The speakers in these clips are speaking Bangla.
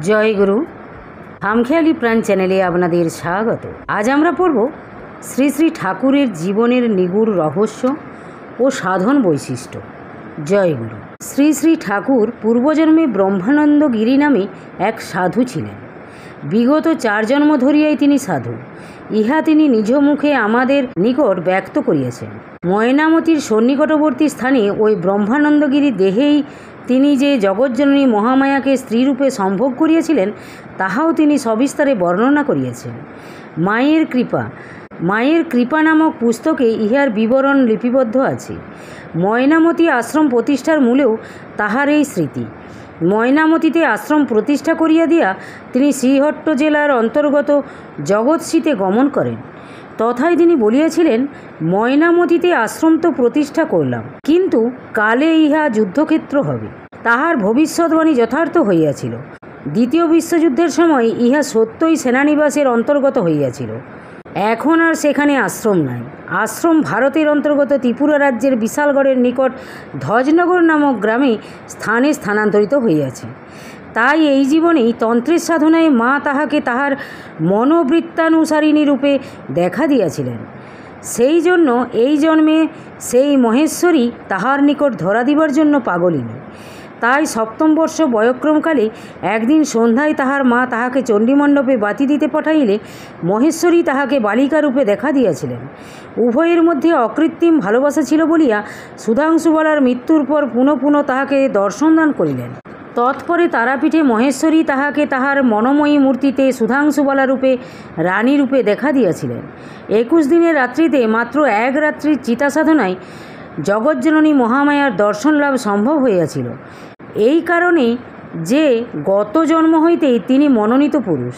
জয় গুরু। খামখেয়ালি প্রাণ চ্যানেলে আপনাদের স্বাগত। আজ আমরা পড়ব শ্রী শ্রী ঠাকুরের জীবনের নিগূঢ় রহস্য ও সাধন বৈশিষ্ট্য। জয় গুরু। শ্রী শ্রী ঠাকুর পূর্বজন্মে ব্রহ্মানন্দ গিরি নামে এক সাধু ছিলেন। বিগত 4 জন্ম ধরিয়াই তিনি সাধু, ইহা তিনি নিজ মুখে আমাদের নিকট ব্যক্ত করিয়াছেন। ময়নামতির সন্নিকটবর্তী স্থানে ওই ব্রহ্মানন্দগিরি দেহেই তিনি যে জগজ্জননী মহামায়াকে স্ত্রীরূপে সম্ভোগ করিয়াছিলেন, তাহাও তিনি সবিস্তারে বর্ণনা করিয়াছেন। মায়ের কৃপা নামক পুস্তকে ইহার বিবরণ লিপিবদ্ধ আছে। ময়নামতি আশ্রম প্রতিষ্ঠার মূলেও তাহার এই স্মৃতি। ময়নামতিতে আশ্রম প্রতিষ্ঠা করিয়া দিয়া তিনি শ্রীহট্ট জেলার অন্তর্গত জগৎসিতে গমন করেন। তথায় তিনি বলিয়াছিলেন, ময়নামতিতে আশ্রম তো প্রতিষ্ঠা করলাম, কিন্তু কালে ইহা যুদ্ধক্ষেত্র হবে। তাহার ভবিষ্যৎবাণী যথার্থ হইয়াছিল। দ্বিতীয় বিশ্বযুদ্ধের সময় ইহা সত্যই সেনানিবাসের অন্তর্গত হইয়াছিল। এখন আর সেখানে আশ্রম নাই। আশ্রম ভারতের অন্তর্গত ত্রিপুরা রাজ্যের বিশালগড়ের নিকট ধ্বজনগর নামক গ্রামে স্থানান্তরিত হইয়াছে। তাই এই জীবনেই তন্ত্রের সাধনায় মা তাহাকে তাহার মনোবৃত্তানুসারিণী রূপে দেখা দিয়াছিলেন। সেই জন্য এই জন্মে সেই মহেশ্বরী তাহার নিকট ধরা দিবার জন্য পাগলিনী। তাই 7ম বর্ষ বয়ক্রমকালে একদিন সন্ধ্যায় তাহার মা তাহাকে চণ্ডীমণ্ডপে বাতি দিতে পাঠাইলে মহেশ্বরী তাহাকে বালিকারূপে দেখা দিয়াছিলেন। উভয়ের মধ্যে অকৃত্রিম ভালোবাসা ছিল বলিয়া সুধাংশুবালার মৃত্যুর পর পুনঃ তাহাকে দর্শন দান করিলেন। তৎপরে তারাপীঠে মহেশ্বরী তাহাকে তাহার মনোময়ী মূর্তিতে সুধাংশুবালা রূপে রানী রূপে দেখা দিয়াছিলেন। 21 দিনের রাত্রিতে মাত্র 1 রাত্রির চিতা সাধনায় জগজ্জননী মহামায়ার দর্শন লাভ সম্ভব হইয়াছিল। এই কারণে যে গত জন্ম হইতেই তিনি মনোনীত পুরুষ,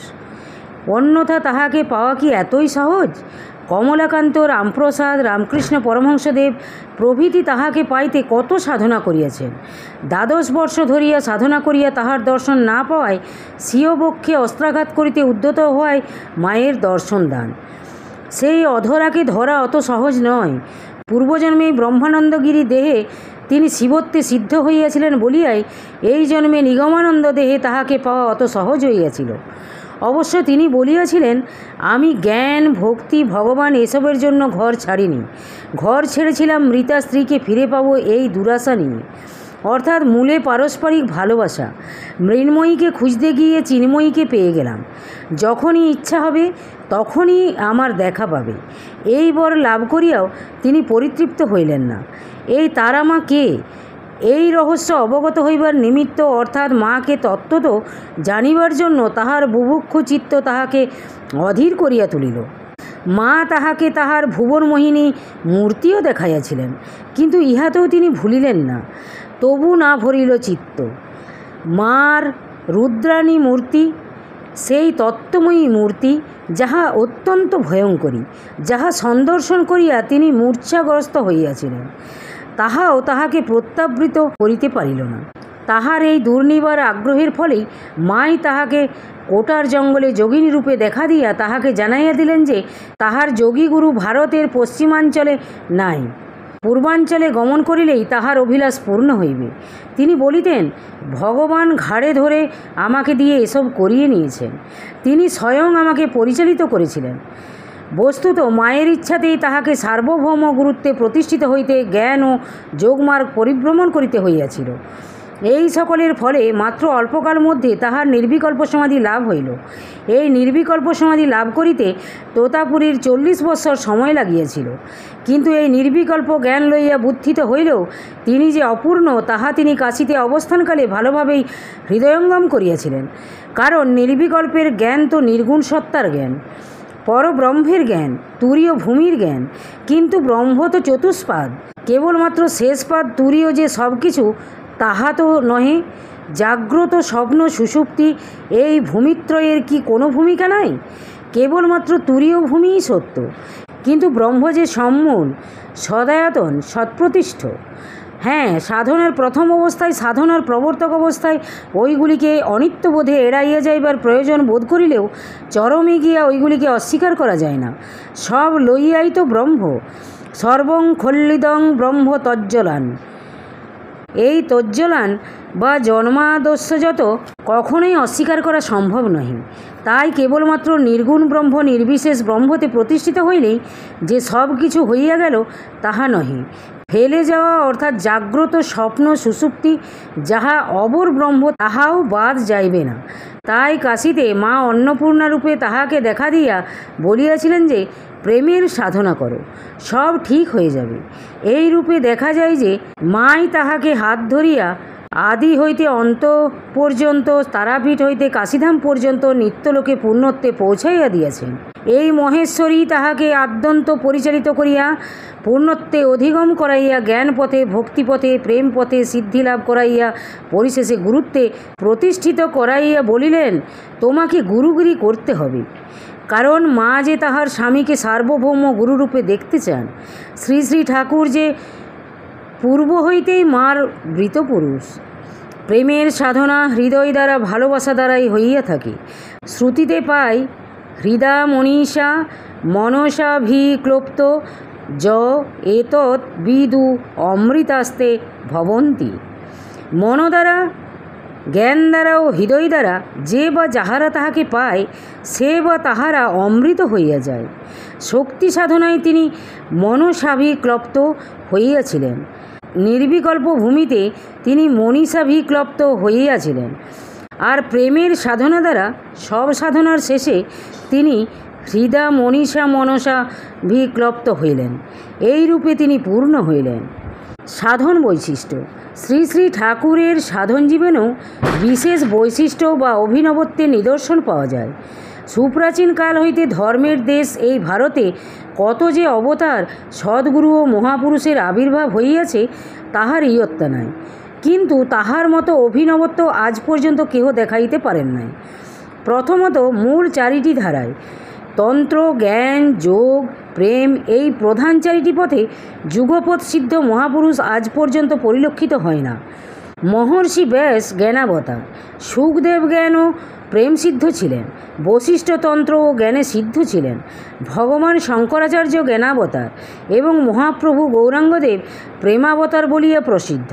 অন্যথা তাহাকে পাওয়া কি এতই সহজ? কমলাকান্ত, রামপ্রসাদ, রামকৃষ্ণ পরমহংসদেব প্রভৃতি তাহাকে পাইতে কত সাধনা করিয়াছেন। 12 বর্ষ ধরিয়া সাধনা করিয়া তাহার দর্শন না পাওয়ায় স্বীয় বক্ষে অস্ত্রাঘাত করিতে উদ্যত হওয়ায় মায়ের দর্শন দান। সেই অধরাকে ধরা অত সহজ নয়। পূর্বজন্মে ব্রহ্মানন্দগিরি দেহে তিনি শিবত্বে সিদ্ধ হইয়াছিলেন বলিয়াই এই জন্মে নিগমানন্দ দেহে তাহাকে পাওয়া অত সহজ হইয়াছিল। অবশ্য তিনি বলিয়াছিলেন, আমি জ্ঞান, ভক্তি, ভগবান এসবের জন্য ঘর ছাড়িনি। ঘর ছেড়েছিলাম মৃতা স্ত্রীকে ফিরে পাবো এই দুরাশা নিয়ে। অর্থাৎ মূলে পারস্পরিক ভালোবাসা। মৃন্ময়ীকে খুঁজতে গিয়ে চিন্ময়ীকে পেয়ে গেলাম। যখনই ইচ্ছা হবে তখনই আমার দেখা পাবে। এই বর লাভ করিয়াও তিনি পরিতৃপ্ত হইলেন না। এই তারা মা কে? এই রহস্য অবগত হইবার নিমিত্ত অর্থাৎ মাকে তত্ত্বত জানিবার জন্য তাহার বুভুক্ষু চিত্ত তাহাকে অধীর করিয়া তুলিল। মা তাহাকে তাহার ভুবনমোহিনী মূর্তিও দেখাইয়াছিলেন, কিন্তু ইহাতেও তিনি ভুলিলেন না। তবু না ভরিল চিত্ত। মার রুদ্রাণী মূর্তি, সেই তত্ত্বময়ী মূর্তি যাহা অত্যন্ত ভয়ঙ্করী, যাহা সন্দর্শন করিয়া তিনি মূর্ছাগ্রস্ত হইয়াছিলেন, তাহাও তাহাকে প্রত্যাবৃত করিতে পারিল না। তাহার এই দুর্নিবার আগ্রহের ফলেই মাই তাহাকে কোটার জঙ্গলে যোগিনী রূপে দেখা দিয়া তাহাকে জানাইয়া দিলেন যে তাহার যোগীগুরু ভারতের পশ্চিমাঞ্চলে নাই, পূর্বাঞ্চলে গমন করিলেই তাহার অভিলাষ পূর্ণ হইবে। তিনি বলিতেন, ভগবান ঘাড়ে ধরে আমাকে দিয়ে এসব করিয়ে নিয়েছেন। তিনি স্বয়ং আমাকে পরিচালিত করেছিলেন। বস্তুত মায়ের ইচ্ছাতেই তাহাকে সার্বভৌম গুরুত্বে প্রতিষ্ঠিত হইতে জ্ঞান ও যোগমার্গ পরিভ্রমণ করিতে হইয়াছিল। এই সকলের ফলে মাত্র অল্পকাল মধ্যে তাহার নির্বিকল্প সমাধি লাভ হইল। এই নির্বিকল্প সমাধি লাভ করিতে তোতাপুরীর 40 বৎসর সময় লাগিয়াছিল। কিন্তু এই নির্বিকল্প জ্ঞান লইয়া বুদ্ধিত হইলেও তিনি যে অপূর্ণ তাহা তিনি কাশীতে অবস্থানকালে ভালোভাবেই হৃদয়ঙ্গম করিয়াছিলেন। কারণ নির্বিকল্পের জ্ঞান তো নির্গুণ সত্তার জ্ঞান, পরব্রহ্মের জ্ঞান, তুরীয় ভূমির জ্ঞান। কিন্তু ব্রহ্ম তো চতুষ্পাদ, কেবলমাত্র শেষপাদ তুরীয় যে সব কিছু তাহা তো নহে। জাগ্রত, স্বপ্ন, সুষুপ্তি এই ভূমিত্রয়ের কি কোনো ভূমিকা নাই? কেবলমাত্র তুরীয় ভূমিই সত্য। কিন্তু ব্রহ্ম যে সম্মূল, সদায়তন, সৎপ্রতিষ্ঠ। হ্যাঁ, সাধনার প্রথম অবস্থায়, সাধনার প্রবর্তক অবস্থায় ওইগুলিকে অনিত্যবোধে এড়াইয়া যাইবার প্রয়োজন বোধ করিলেও চরমে গিয়া ওইগুলিকে অস্বীকার করা যায় না। সব লইয়াই তো ব্রহ্ম। সর্বং খল্লিদং ব্রহ্ম তজ্জলান। এই তজ্জলান বা জন্মাদস্যযত কখনোই অস্বীকার করা সম্ভব নহে। তাই কেবলমাত্র নির্গুণ ব্রহ্ম নির্বিশেষ ব্রহ্মতে প্রতিষ্ঠিত হইলেই যে সব কিছু হইয়া গেল তাহা নহে। ফেলে যাওয়া অর্থাৎ জাগ্রত স্বপ্ন সুষুপ্তি যাহা অবর ব্রহ্ম তাহাও বাদ যাইবে না। তাই কাশীতে মা অন্নপূর্ণা রূপে তাহাকে দেখা দিয়া বলিয়াছিলেন যে প্রেমের সাধনা করো, সব ঠিক হয়ে যাবে। এই রূপে দেখা যায় যে মাই তাহাকে হাত ধরিয়া আদি হইতে অন্ত পর্যন্ত, তারাপীঠ হইতে কাশীধাম পর্যন্ত নিত্যলোকে পূর্ণত্বে পৌঁছাইয়া দিয়াছেন। এই মহেশ্বরী তাহাকে আদ্যন্ত পরিচালিত করিয়া পূর্ণত্বে অধিগম করাইয়া জ্ঞান পথে, ভক্তিপথে, প্রেম পথে সিদ্ধিলাভ করাইয়া পরিশেষে গুরুত্বে প্রতিষ্ঠিত করাইয়া বলিলেন, তোমাকে গুরুগিরি করতে হবে। কারণ মা যে তাহার স্বামীকে সার্বভৌম গুরুরূপে দেখতে চান। শ্রী শ্রী ঠাকুর যে পূর্ব হইতেই মার বৃতপুরুষ। প্রেমের সাধনা হৃদয় দ্বারা, ভালোবাসা দ্বারাই হইয়া থাকে। শ্রুতিতে পাই, হৃদা মনীষা মনসাভিক্লোপ্ত য এতৎ বিদু অমৃতাস্তে ভবন্তি। মন দ্বারা, জ্ঞান দ্বারা ও হৃদয় দ্বারা যে বা যাহারা তাহাকে পায় সে বা তাহারা অমৃত হইয়া যায়। শক্তি সাধনায় তিনি মনসাভিক্লপ্ত হইয়াছিলেন। নির্বিকল্প ভূমিতে তিনি মনীষাভিক্লপ্ত হইয়াছিলেন। আর প্রেমের সাধনা দ্বারা সব সাধনার শেষে তিনি হৃদা মনীষা মনসাভিক্লপ্ত হইলেন। এই রূপে তিনি পূর্ণ হইলেন। সাধন বৈশিষ্ট্য। শ্রী শ্রী ঠাকুরের সাধন জীবনেও বিশেষ বৈশিষ্ট্য বা অভিনবত্বের নিদর্শন পাওয়া যায়। সুপ্রাচীন কাল হইতে ধর্মের দেশ এই ভারতে কত যে অবতার সদ্গুরু ও মহাপুরুষের আবির্ভাব হইয়াছে তাহার ইয়ত্তা নাই। কিন্তু তাহার মতো অভিনবত্ব আজ পর্যন্ত কেহ দেখাইতে পারেন নাই। প্রথমত মূল চারিটি ধারায় তন্ত্র, জ্ঞান, যোগ, প্রেম এই প্রধান চারিটি পথে যুগপৎ সিদ্ধ মহাপুরুষ আজ পর্যন্ত পরিলক্ষিত হয় না। মহর্ষি ব্যাস জ্ঞানাবতার, সুখদেব জ্ঞান ও প্রেম সিদ্ধ ছিলেন, বশিষ্ঠ তন্ত্র ও জ্ঞানে সিদ্ধ ছিলেন, ভগবান শঙ্করাচার্য জ্ঞানাবতার এবং মহাপ্রভু গৌরাঙ্গদেব প্রেমাবতার বলিয়া প্রসিদ্ধ।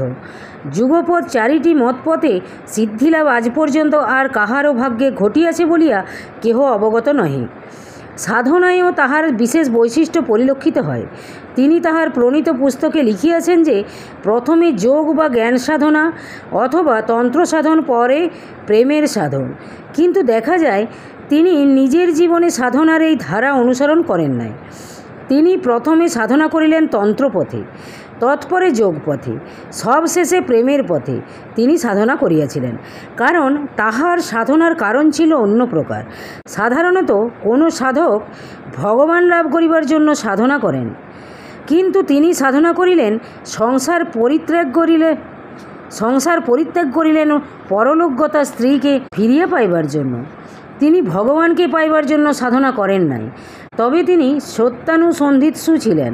যুগপৎ চারিটি মতপথে সিদ্ধিলাভ আজ পর্যন্ত আর কাহারও ভাগ্যে ঘটিয়াছে বলিয়া কেহ অবগত নহে। সাধনায়ও তাহার বিশেষ বৈশিষ্ট্য পরিলক্ষিত হয়। তিনি তাহার প্রণীত পুস্তকে লিখিয়াছেন যে প্রথমে যোগ বা জ্ঞান সাধনা অথবা তন্ত্র সাধন, পরে প্রেমের সাধন। কিন্তু দেখা যায় তিনি নিজের জীবনে সাধনার এই ধারা অনুসরণ করেন নাই। তিনি প্রথমে সাধনা করিলেন তন্ত্রপথে, তৎপরে যোগপথে, সবশেষে প্রেমের পথে তিনি সাধনা করিয়াছিলেন। কারণ তাহার সাধনার কারণ ছিল অন্য প্রকার। সাধারণত কোনো সাধক ভগবান লাভ করিবার জন্য সাধনা করেন, কিন্তু তিনি সাধনা করিলেন সংসার পরিত্যাগ করিলেন পরলোকগতা স্ত্রীকে ফিরিয়া পাইবার জন্য। তিনি ভগবানকে পাইবার জন্য সাধনা করেন নাই। তবে তিনি সত্যানুসন্ধিৎসু ছিলেন।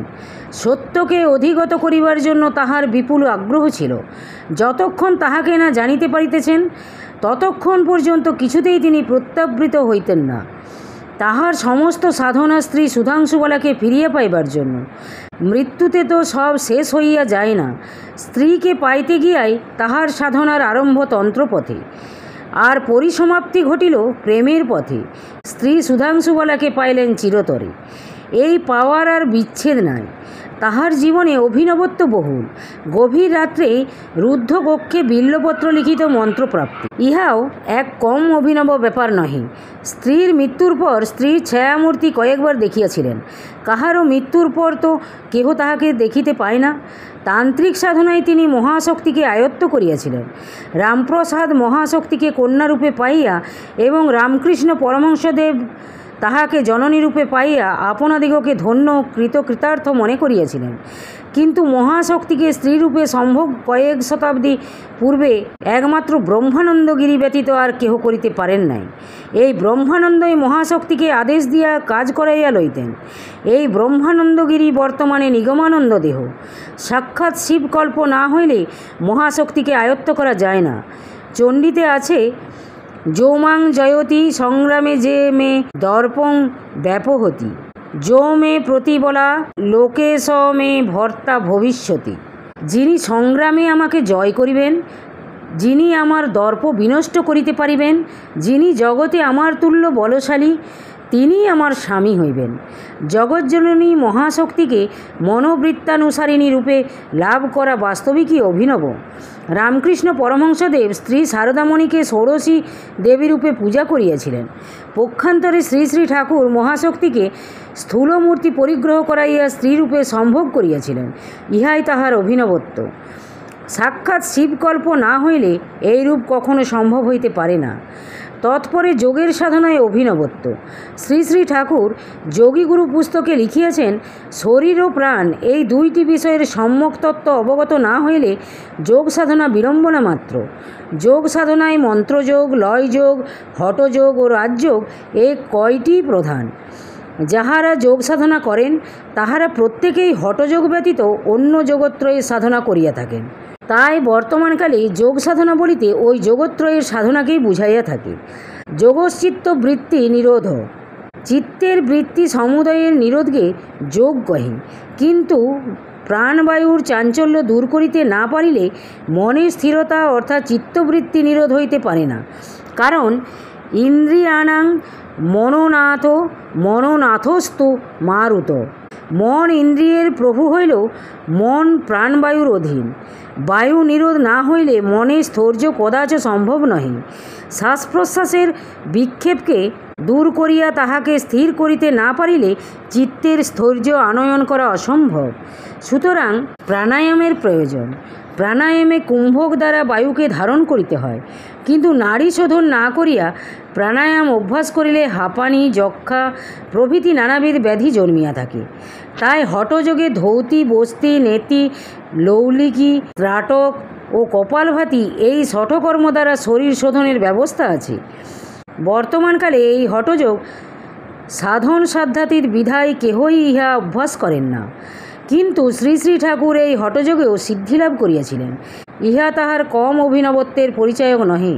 সত্যকে অধিগত করিবার জন্য তাহার বিপুল আগ্রহ ছিল। যতক্ষণ তাহাকে না জানিতে পারিতেছেন ততক্ষণ পর্যন্ত কিছুতেই তিনি প্রত্যাবৃত হইতেন না। তাহার সমস্ত সাধনা স্ত্রী সুধাংশুবালাকে ফিরিয়া পাইবার জন্য। মৃত্যুতে তো সব শেষ হইয়া যায় না। স্ত্রীকে পাইতে গিয়াই তাহার সাধনার আরম্ভ তন্ত্রপথে, আর পরিসমাপ্তি ঘটিল প্রেমের পথে। স্ত্রী সুধাংশুবালাকে পাইলেন চিরতরে। এই পাওয়ার আর বিচ্ছেদ নাই। তাহার জীবনে অভিনবত্ব বহুল। গভীর রাত্রে রুদ্ধ কক্ষে বিল্লপত্র লিখিত মন্ত্রপ্রাপ্তি ইহাও এক কম অভিনব ব্যাপার নহে। স্ত্রীর মৃত্যুর পর স্ত্রীর ছায়ামূর্তি কয়েকবার দেখিয়াছিলেন। কাহারও মৃত্যুর পর তো কেহ তাহাকে দেখিতে পায় না। তান্ত্রিক সাধনায় তিনি মহাশক্তিকে আয়ত্ত করিয়াছিলেন। রামপ্রসাদ মহাশক্তিকে কন্যারূপে পাইয়া এবং রামকৃষ্ণ পরমহংসদেব তাহাকে জননীরূপে পাইয়া আপনাদিগকে ধন্য কৃতার্থ মনে করিয়াছিলেন। কিন্তু মহাশক্তিকে স্ত্রীরূপে সম্ভব কয়েক শতাব্দী পূর্বে একমাত্র ব্রহ্মানন্দগিরি ব্যতীত আর কেহ করিতে পারেন নাই। এই ব্রহ্মানন্দই মহাশক্তিকে আদেশ দিয়া কাজ করাইয়া লইতেন। এই ব্রহ্মানন্দগিরি বর্তমানে নিগমানন্দ দেহ। সাক্ষাৎ শিবকল্প না হইলে মহাশক্তিকে আয়ত্ত করা যায় না। চণ্ডীতে আছে, যৌমাং জয়তি সংগ্রামে যে মে দর্পং ব্যাপহতি, যো মে প্রতিবলা লোকে স মে ভর্তা ভবিষ্যতি। যিনি সংগ্রামে আমাকে জয় করিবেন যিনি আমার দর্প বিনষ্ট করিতে পারিবেন, যিনি জগতে আমার তুল্য বলশালী, তিনিই আমার স্বামী হইবেন। জগজ্জননী মহাশক্তিকে মনোবৃত্তানুসারিণী রূপে লাভ করা বাস্তবিকই অভিনব। রামকৃষ্ণ পরমহংসদেব স্ত্রী শারদামণিকে ষোড়শী দেবীরূপে পূজা করিয়াছিলেন। পক্ষান্তরে শ্রী শ্রী ঠাকুর মহাশক্তিকে স্থূলমূর্তি পরিগ্রহ করাইয়া স্ত্রীরূপে সম্ভোগ করিয়াছিলেন। ইহাই তাহার অভিনবত্ব। সাক্ষাৎ শিবকল্প না হইলে এই রূপ কখনো সম্ভব হইতে পারে না। তৎপরে যোগের সাধনায় অভিনবত্ব। শ্রী শ্রী ঠাকুর যোগীগুরু পুস্তকে লিখিয়াছেন, শরীর ও প্রাণ এই দুইটি বিষয়ের সম্যক তত্ত্ব অবগত না হইলে যোগ সাধনা বিড়ম্বনা মাত্র। যোগ সাধনায় মন্ত্রযোগ, লয়যোগ, হঠযোগ ও রাজযোগ এই কয়টি প্রধান। যাহারা যোগ সাধনা করেন তাহারা প্রত্যেকেই হঠযোগ ব্যতীত অন্য যোগত্রয়ের সাধনা করিয়া থাকেন। তাই বর্তমানকালে যোগ সাধনা বলিতে ওই যোগত্রয়ের সাধনাকেই বুঝাইয়া থাকে। যোগশ্চিত্ত বৃত্তি নিরোধ, চিত্তের বৃত্তি সমুদয়ের নিরোধকে যোগ কহে। কিন্তু প্রাণবায়ুর চাঞ্চল্য দূর করিতে না পারিলে মনের স্থিরতা অর্থাৎ চিত্তবৃত্তি নিরোধ হইতে পারে না। কারণ ইন্দ্রিয়াণাং মনোনাথস্তু মারুত। মন ইন্দ্রিয়ের প্রভু হইলেও মন প্রাণবায়ুর অধীন। বায়ু নিরোধ না হইলে মনের স্থৈর্য কদাচ সম্ভব নহে। শ্বাস প্রশ্বাসের বিক্ষেপকে দূর করিয়া তাহাকে স্থির করিতে না পারিলে চিত্তের স্থৈর্য আনয়ন করা অসম্ভব। সুতরাং প্রাণায়ামের প্রয়োজন। প্রাণায়ামে কুম্ভক দ্বারা বায়ুকে ধারণ করিতে হয়। কিন্তু নাড়ী শোধন না করিয়া প্রাণায়াম অভ্যাস করিলে হাঁপানি, যক্ষা প্রভৃতি নানাবিধ ব্যাধি জন্মিয়া থাকে। তাই হঠযোগে ধৌতি, বস্তি, নেতি, লৌলিকি, ত্রাটক ও কপালভাতি এই শঠকর্ম দ্বারা শরীর শোধনের ব্যবস্থা আছে। বর্তমানকালে এই হঠযোগ সাধন সাধ্যাতীত বিধায় কেহই ইহা অভ্যাস করেন না। কিন্তু শ্রী শ্রী ঠাকুর এই হঠযোগেও সিদ্ধিলাভ করিয়াছিলেন। ইহা তাহার কম অভিনবত্বের পরিচায়ক নহে।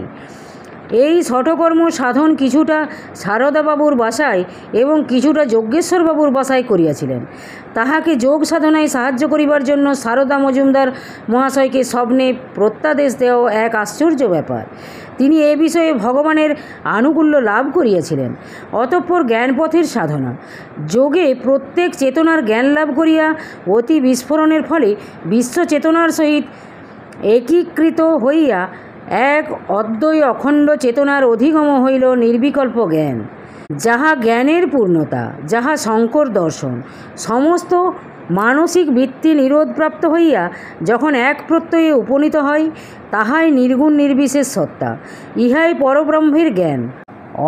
এই শঠকর্ম সাধন কিছুটা সারদাবাবুর বাসায় এবং কিছুটা যজ্ঞেশ্বরবাবুর বাসায় করিয়াছিলেন। তাহাকে যোগ সাধনায় সাহায্য করিবার জন্য সারদা মজুমদার মহাশয়কে স্বপ্নে প্রত্যাদেশ দেওয়া এক আশ্চর্য ব্যাপার। তিনি এ বিষয়ে ভগবানের আনুকূল্য লাভ করিয়াছিলেন। অতঃপর জ্ঞানপথের সাধনা যোগে প্রত্যেক চেতনার জ্ঞান লাভ করিয়া অতি বিস্ফোরণের ফলে বিশ্ব চেতনার সহিত একীকৃত হইয়া এক অদ্বয় অখণ্ড চেতনার অধিগম হইল নির্বিকল্প জ্ঞান, যাহা জ্ঞানের পূর্ণতা, যাহা শঙ্কর দর্শন। সমস্ত মানসিক বৃত্তি নিরোধপ্রাপ্ত হইয়া যখন এক প্রত্যয়ে উপনীত হয়, তাহাই নির্গুণ নির্বিশেষ সত্তা। ইহাই পরব্রহ্মের জ্ঞান।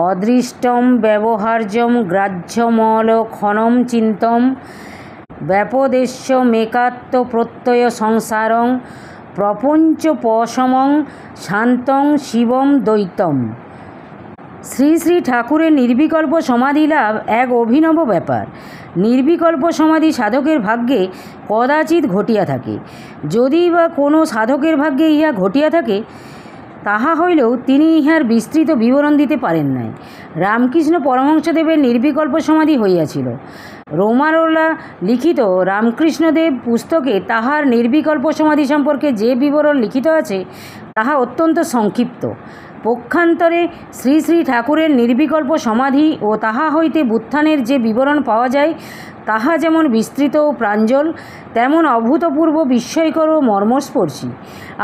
অদৃষ্টম ব্যবহার্যম গ্রাহ্যমল ক্ষণম চিন্তম ব্যাপদেশ্য মেকাত্ম প্রত্যয় সংসারং প্রপঞ্চপশমং শান্তং শিবম দ্বৈতম। শ্রী শ্রী ঠাকুরের নির্বিকল্প সমাধি লাভ এক অভিনব ব্যাপার। নির্বিকল্প সমাধি সাধকের ভাগ্যে কদাচিৎ ঘটিয়া থাকে। যদি বা কোনো সাধকের ভাগ্যে ইহা ঘটিয়া থাকে, তাহা হইলেও তিনি ইহার বিস্তৃত বিবরণ দিতে পারেন নাই। রামকৃষ্ণ পরমহংসদেবের নির্বিকল্প সমাধি হইয়াছিল। রোমারোলা লিখিত রামকৃষ্ণদেব পুস্তকে তাহার নির্বিকল্প সমাধি সম্পর্কে যে বিবরণ লিখিত আছে তাহা অত্যন্ত সংক্ষিপ্ত। পক্ষান্তরে শ্রী শ্রী ঠাকুরের নির্বিকল্প সমাধি ও তাহা হইতে বুত্থানের যে বিবরণ পাওয়া যায় তাহা যেমন বিস্তৃত ও প্রাঞ্জল, তেমন অভূতপূর্ব, বিস্ময়কর ও মর্মস্পর্শী।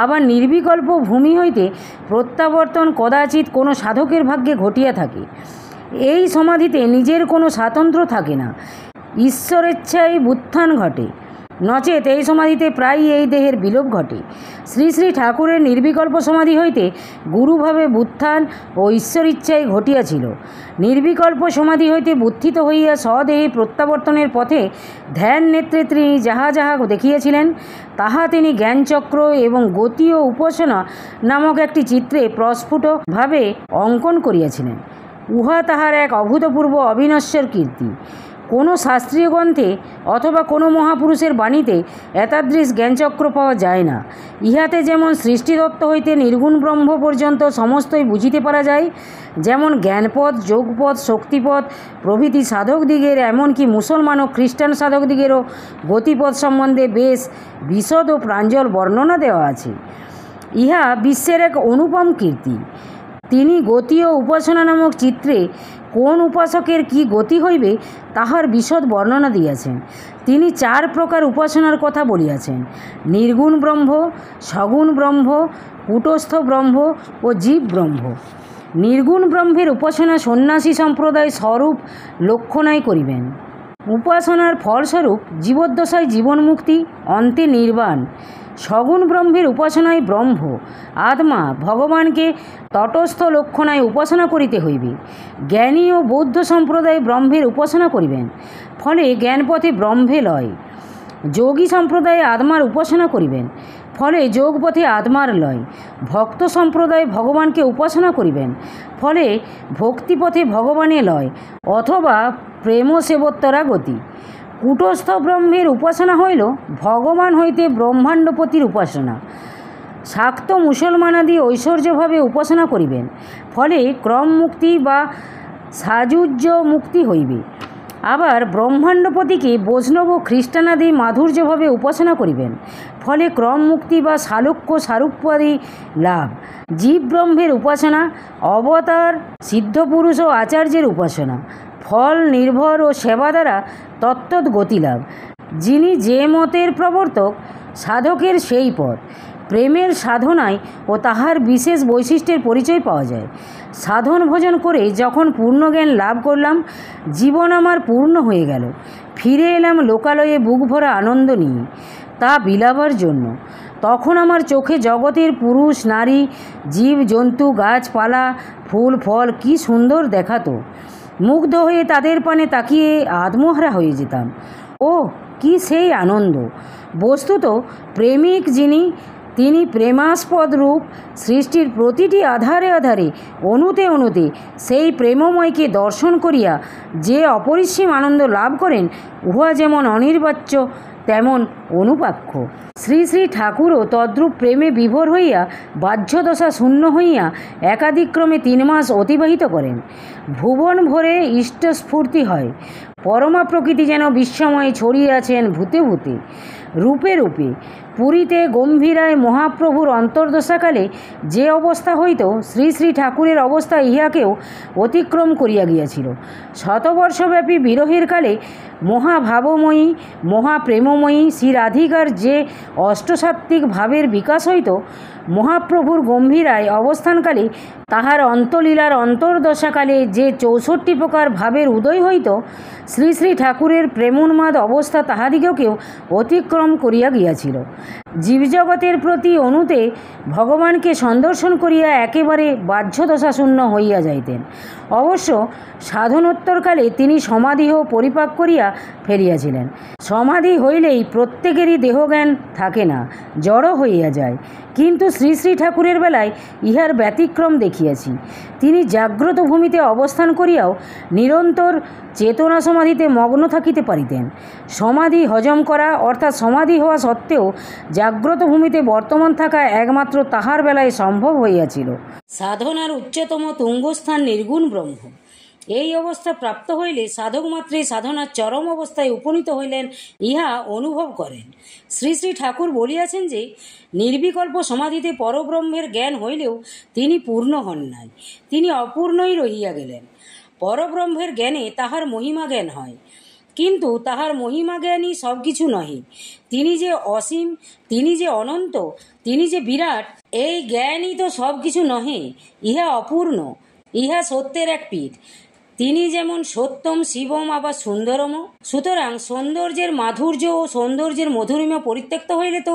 আবার নির্বিকল্প ভূমি হইতে প্রত্যাবর্তন কদাচিৎ কোনো সাধকের ভাগ্যে ঘটিয়া থাকে। এই সমাধিতে নিজের কোনো স্বাতন্ত্র্য থাকে না, ঈশ্বরেচ্ছায় বুত্থান ঘটে। নচেত এই সমাধিতে প্রায়ই এই দেহের বিলোপ ঘটে। শ্রী শ্রী ঠাকুরের নির্বিকল্প সমাধি হইতে গুরুভাবে বুত্থান ও ঈশ্বর ইচ্ছায় ঘটিয়াছিল। নির্বিকল্প সমাধি হইতে বুত্থিত হইয়া স্বদেহে প্রত্যাবর্তনের পথে ধ্যান নেত্রে তিনি যাহা যাহা দেখিয়াছিলেন তাহা তিনি জ্ঞানচক্র এবং গতি ও উপাসনা নামক একটি চিত্রে প্রস্ফুটভাবে অঙ্কন করিয়াছিলেন। উহা তাহার এক অভূতপূর্ব অবিনশ্বর কীর্তি। কোনো শাস্ত্রীয় গ্রন্থে অথবা কোনো মহাপুরুষের বাণীতে এতাদৃশ জ্ঞানচক্র পাওয়া যায় না। ইহাতে যেমন সৃষ্টিতত্ত্ব হইতে নির্গুণ ব্রহ্ম পর্যন্ত সমস্তই বুঝিতে পারা যায়, যেমন জ্ঞানপথ, যোগপথ, শক্তিপথ প্রভৃতি সাধকদিগের, এমনকি মুসলমান ও খ্রিস্টান সাধকদিগেরও গতিপথ সম্বন্ধে বেশ বিশদ ও প্রাঞ্জল বর্ণনা দেওয়া আছে। ইহা বিশ্বের এক অনুপম কীর্তি। তিনি গতি ও উপাসনা নামক চিত্রে কোন উপাসকের কি গতি হইবে তাহার বিশদ বর্ণনা দিয়াছেন। তিনি 4 প্রকার উপাসনার কথা বলিয়াছেন: নির্গুণ ব্রহ্ম, সগুণ ব্রহ্ম, কূটস্থ ব্রহ্ম ও জীব ব্রহ্ম। নির্গুণ ব্রহ্মের উপাসনা সন্ন্যাসী সম্প্রদায় স্বরূপ লক্ষণায় করিবেন। উপাসনার ফলস্বরূপ জীবদ্দশায় জীবনমুক্তি, অন্তে নির্বাণ। সগুণ ব্রহ্মের উপাসনায় ব্রহ্ম, আত্মা, ভগবানকে তটস্থ লক্ষণায় উপাসনা করিতে হইবে। জ্ঞানী ও বৌদ্ধ সম্প্রদায় ব্রহ্মের উপাসনা করিবেন, ফলে জ্ঞানপথে ব্রহ্মে লয়। যোগী সম্প্রদায়ে আত্মার উপাসনা করিবেন, ফলে যোগপথে আত্মার লয়। ভক্ত সম্প্রদায় ভগবানকে উপাসনা করিবেন, ফলে ভক্তিপথে ভগবানে লয় অথবা প্রেম সেবোত্তরা গতি। কূটস্থ ব্রহ্মের উপাসনা হইল ভগবান হইতে ব্রহ্মাণ্ডপতির উপাসনা। শাক্ত মুসলমানাদি ঐশ্বর্যভাবে উপাসনা করিবেন, ফলে ক্রম মুক্তি বা সাযুজ্য মুক্তি হইবে। আবার ব্রহ্মাণ্ডপতিকে বৈষ্ণব ও খ্রিস্টানাদি মাধুর্যভাবে উপাসনা করিবেন, ফলে ক্রম মুক্তি বা সালোক্য সারূপ্যাদি লাভ। জীব ব্রহ্মের উপাসনা, অবতার, সিদ্ধপুরুষ ও আচার্যের উপাসনা, ফল নির্ভর ও সেবা দ্বারা তত্ত্বৎ গতিলাভ। যিনি যে মতের প্রবর্তক, সাধকের সেই পথ। প্রেমের সাধনায় ও তাহার বিশেষ বৈশিষ্ট্যের পরিচয় পাওয়া যায়। সাধন ভজন করে যখন পূর্ণজ্ঞান লাভ করলাম, জীবন আমার পূর্ণ হয়ে গেল। ফিরে এলাম লোকালয়ে বুক ভরা আনন্দ নিয়ে, তা বিলাবার জন্য। তখন আমার চোখে জগতের পুরুষ নারী, জীব জন্তু, গাছপালা, ফুল ফল কি সুন্দর দেখাতো। মুগ্ধ হয়ে তাদের পানে তাকিয়ে আত্মহারা হয়ে যেতাম। ও কি সেই আনন্দ! বস্তুত প্রেমিক যিনি, তিনি প্রেমাস্পদ রূপ। সৃষ্টির প্রতিটি আধারে আধারে, অণুতে অণুতে সেই প্রেমময়কে দর্শন করিয়া যে অপরিসীম আনন্দ লাভ করেন, উহা যেমন অনির্বাচ্য তেমন অনুপাক্ষ। শ্রী শ্রী ঠাকুরও তদ্রূপ প্রেমে বিভোর হইয়া বাহ্যদশা শূন্য হইয়া একাদিক্রমে 3 মাস অতিবাহিত করেন। ভুবন ভরে ইষ্টস্ফূর্তি হয়। পরমা প্রকৃতি যেন বিশ্বময় ছড়িয়ে আছেন ভূতে ভূতে, রূপে রূপে। পুরীতে গম্ভীরায় মহাপ্রভুর অন্তর্দশাকালে যে অবস্থা হইত, শ্রী শ্রী ঠাকুরের অবস্থা ইহাকেও অতিক্রম করিয়া গিয়াছিল। শতবর্ষব্যাপী বিরহের কালে মহাভাবময়ী, মহাপ্রেমময়ী শ্রী রাধিকার যে অষ্টসাত্ত্বিক ভাবের বিকাশ হইত, মহাপ্রভুর গম্ভীরায় অবস্থানকালে তাহার অন্তলীলার অন্তর্দশাকালে যে 64 প্রকার ভাবের উদয় হইত, শ্রী শ্রী ঠাকুরের প্রেমোন্মাদ অবস্থা তাহাদিগকেও অতিক্রম করিয়া গিয়াছিল। জীবজগতের প্রতি অনুতে ভগবানকে সন্দর্শন করিয়া একেবারে বাহ্যদশাশূন্য হইয়া যাইতেন। অবশ্য সাধনোত্তরকালে তিনি সমাধিও পরিপাক করিয়া ফেলিয়াছিলেন। সমাধি হইলেই প্রত্যেকেরই দেহজ্ঞান থাকে না, জড় হইয়া যায়। কিন্তু শ্রী শ্রী ঠাকুরের বেলায় ইহার ব্যতিক্রম দেখিয়াছি। তিনি জাগ্রত ভূমিতে অবস্থান করিয়াও নিরন্তর চেতনা সমাধিতে মগ্ন থাকিতে পারিতেন। সমাধি হজম করা অর্থাৎ সমাধি হওয়া সত্ত্বেও জাগ্রত ভূমিতে বর্তমান থাকা একমাত্র তাহার বেলায় সম্ভব হইয়াছিল। সাধনার উচ্চতম তুঙ্গস্থান নির্গুণ ব্রহ্ম। এই অবস্থা প্রাপ্ত হইলে সাধক মাত্রেই সাধনার চরম অবস্থায় উপনীত হইলেন, ইহা অনুভব করেন। শ্রী শ্রী ঠাকুর বলিয়াছেন যে, নির্বিকল্প সমাধিতে পরব্রহ্মের জ্ঞান হইলেও তিনি পূর্ণ হন নাই, তিনি অপূর্ণই রহিয়া গেলেন। পরব্রহ্মের জ্ঞানে তাহার মহিমা জ্ঞান হয়, কিন্তু তাহার মহিমা জ্ঞানই সব কিছু নহে। তিনি যে অসীম, তিনি যে অনন্ত, তিনি যে বিরাট, এই জ্ঞানই তো সব কিছু নহে। ইহা অপূর্ণ, ইহা সত্যের এক পিঠ। তিনি যেমন সত্যম, শিবম, আবার সুন্দরম। সুতরাং সৌন্দর্যের মাধুর্য ও সৌন্দর্যের মধুরিমা পরিত্যক্ত হইলে তো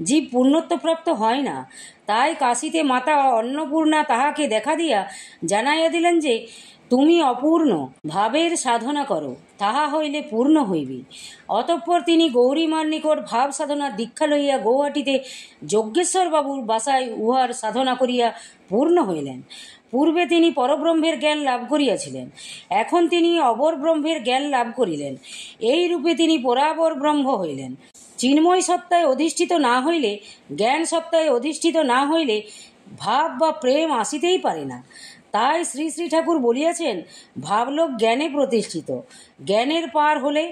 জীব পূর্ণত্বপ্রাপ্ত হয় না। তাই কাশীতে মাতা অন্নপূর্ণা তাহাকে দেখা দিয়া জানাইয়া দিলেন যে, তুমি অপূর্ণ, ভাবের সাধনা করো, তাহা হইলে পূর্ণ হইবে। অতঃপর তিনি গৌরীমার নিকট ভাব সাধনার দীক্ষা লইয়া গৌহাটিতে যজ্ঞেশ্বর বাবুর বাসায় উহার সাধনা করিয়া পূর্ণ হইলেন। পূর্বে তিনি পরব্রহ্মের জ্ঞান লাভ করিয়াছিলেন, এখন তিনি অপর ব্রহ্মের জ্ঞান লাভ করিলেন। এই রূপে তিনি পরাপর ব্রহ্ম হইলেন। চিন্ময় সত্তায় অধিষ্ঠিত না হইলে, জ্ঞান সত্তায় অধিষ্ঠিত না হইলে ভাব বা প্রেম আসিতেই পারে না। তাই শ্রী শ্রী ঠাকুর বলিয়াছেন, ভাবলোক জ্ঞানে প্রতিষ্ঠিত। জ্ঞানের পার হলে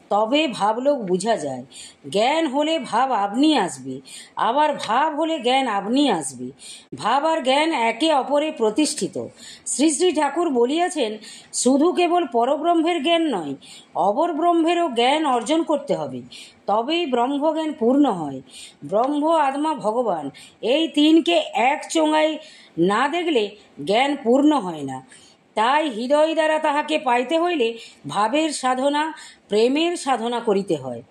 তবে ভাবলোক বুঝা যায়। জ্ঞান হলে ভাব আপনি আসবে, আবার ভাব হলে জ্ঞান আপনি আসবে। ভাব আর জ্ঞান একে অপরে প্রতিষ্ঠিত। শ্রী শ্রী ঠাকুর বলিয়াছেন, শুধু কেবল পরব্রহ্মের জ্ঞান নয়, অপর ব্রহ্মেরও জ্ঞান অর্জন করতে হবে, তবেই ব্রহ্মজ্ঞান পূর্ণ হয়। ব্রহ্ম, আত্মা, ভগবান এই তিনকে এক চোঙায় না দেখলে জ্ঞান পূর্ণ হয় না। তাই হৃদয় দ্বারা তাহাকে পাইতে হইলে ভাবের সাধনা, প্রেমের সাধনা করিতে হয়।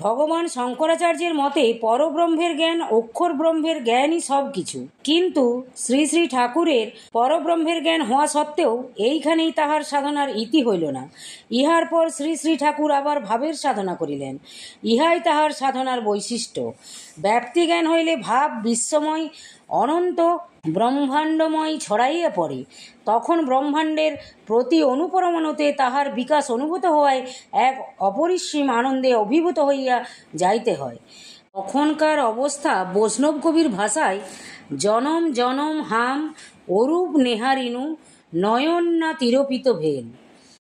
ভগবান শঙ্করাচার্যের মতে পরব্রহ্মের জ্ঞান, অক্ষর ব্রহ্মের জ্ঞানই সব কিছু। কিন্তু শ্রী শ্রী ঠাকুরের পরব্রহ্মের জ্ঞান হওয়া সত্ত্বেও এইখানেই তাহার সাধনার ইতি হইল না। ইহার পর শ্রী শ্রী ঠাকুর আবার ভাবের সাধনা করিলেন। ইহাই তাহার সাধনার বৈশিষ্ট্য। ব্যাপ্তি জ্ঞান হইলে ভাব বিশ্বময়, অনন্ত, ব্রহ্মাণ্ডময় ছড়াইয়া পড়ে। তখন ব্রহ্মাণ্ডের প্রতি অনুপরমাণুতে তাহার বিকাশ অনুভূত হওয়ায় এক অপরিসীম আনন্দে অভিভূত হইয়া যাইতে হয়। তখনকার অবস্থা বৈষ্ণব কবির ভাষায় জনম জনম হাম অরূপ নেহারিনু নয়ন না তিরোপিত ভেল।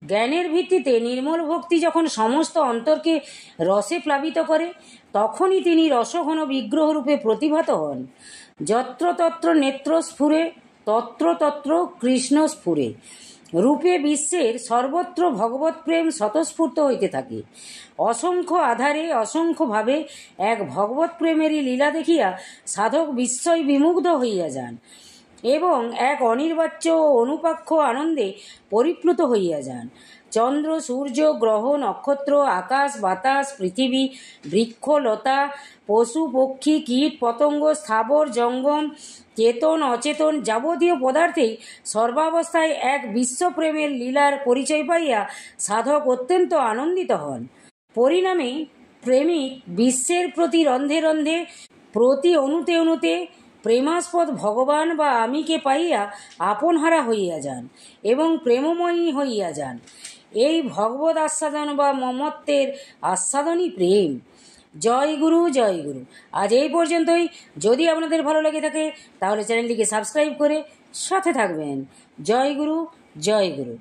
জ্ঞানের ভিত্তিতে নির্মল ভক্তি যখন সমস্ত অন্তরকে রসে প্লাবিত করে, তখনই তিনি রসঘন বিগ্রহরূপে প্রতিভাত হন। যত্র তত্র নেত্র স্ফুরে, তত্র তত্র কৃষ্ণ স্ফুরে। রূপে বিশ্বের সর্বত্র ভগবৎ প্রেম স্বতঃস্ফূর্ত হইতে থাকে। অসংখ্য আধারে অসংখ্যভাবে এক ভগবৎ প্রেমেরই লীলা দেখিয়া সাধক বিস্ময় বিমুগ্ধ হইয়া যান এবং এক অনির্বাচ্য ও অনুপাক্ষ আনন্দে পরিপ্লুত হইয়া যান। চন্দ্র, সূর্য, গ্রহ, নক্ষত্র, আকাশ, বাতাস, পৃথিবী, বৃক্ষ, লতা, পশু, পক্ষী, কীট, পতঙ্গ, স্থাবর, জঙ্গম, চেতন, অচেতন যাবতীয় পদার্থেই সর্বাবস্থায় এক বিশ্বপ্রেমের লীলার পরিচয় পাইয়া সাধক অত্যন্ত আনন্দিত হন। পরিণামে প্রেমিক বিশ্বের প্রতি রন্ধে রন্ধে, প্রতি অণুতে অণুতে প্রেমাস্পদ ভগবান বা আমিকে পাইয়া আপনহারা হইয়া যান এবং প্রেমময়ী হইয়া যান। এই ভগবদ আস্বাদন বা মমত্বের আস্বাদনই প্রেম। জয় গুরু, জয় গুরু। আজ এই পর্যন্তই। যদি আপনাদের ভালো লেগে থাকে তাহলে চ্যানেলটিকে সাবস্ক্রাইব করে সাথে থাকবেন। জয় গুরু, জয় গুরু।